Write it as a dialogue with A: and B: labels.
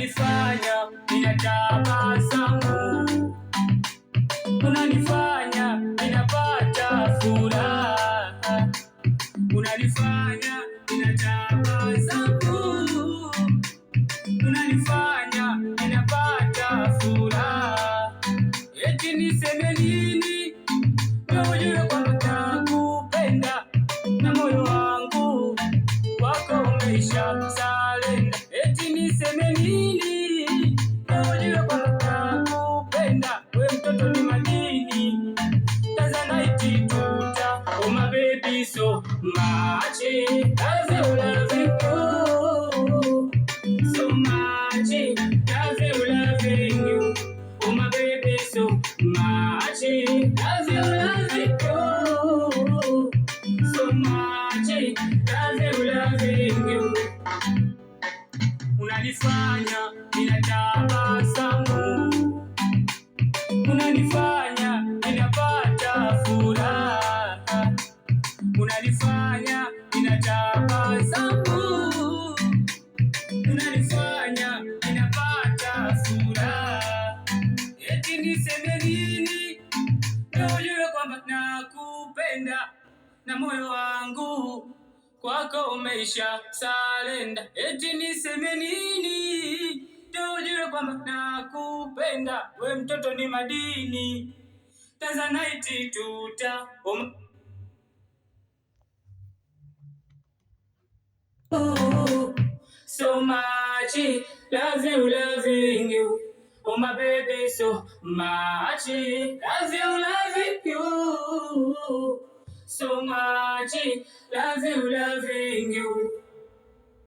A: unanifanya ninatabasamu, unanifanya ninapata furaha, unanifanya ninatabasamu, unanifanya ninapata furaha. Eti niseme nini? Wewe ujue kwamba nakupenda na moyo wangu kwako umeisha salenda. Eti niseme nini? Wewe ujue kwamba nakupenda, we mtoto ni madini, Tanzanite tuta. Oh my baby so much, I feel loving you so much, I feel loving you. Oh my baby so much, I feel loving you so much, I feel loving you. Unanifanya ninatabasamu, unanifanya ninapata furaha, unanifanya ninatabasamu, unanifanya ninapata furaha. Eti niseme nini? Ndio ujue kwamba nakupenda na moyo wangu kwako umeisha salenda. Eti niseme nini? Ndio ujue kwamba nakupenda, we mtoto ni madini, Tanzanite tuta. So much, love you, loving you. Oh my baby, so much, love you, loving you. So much, love you, loving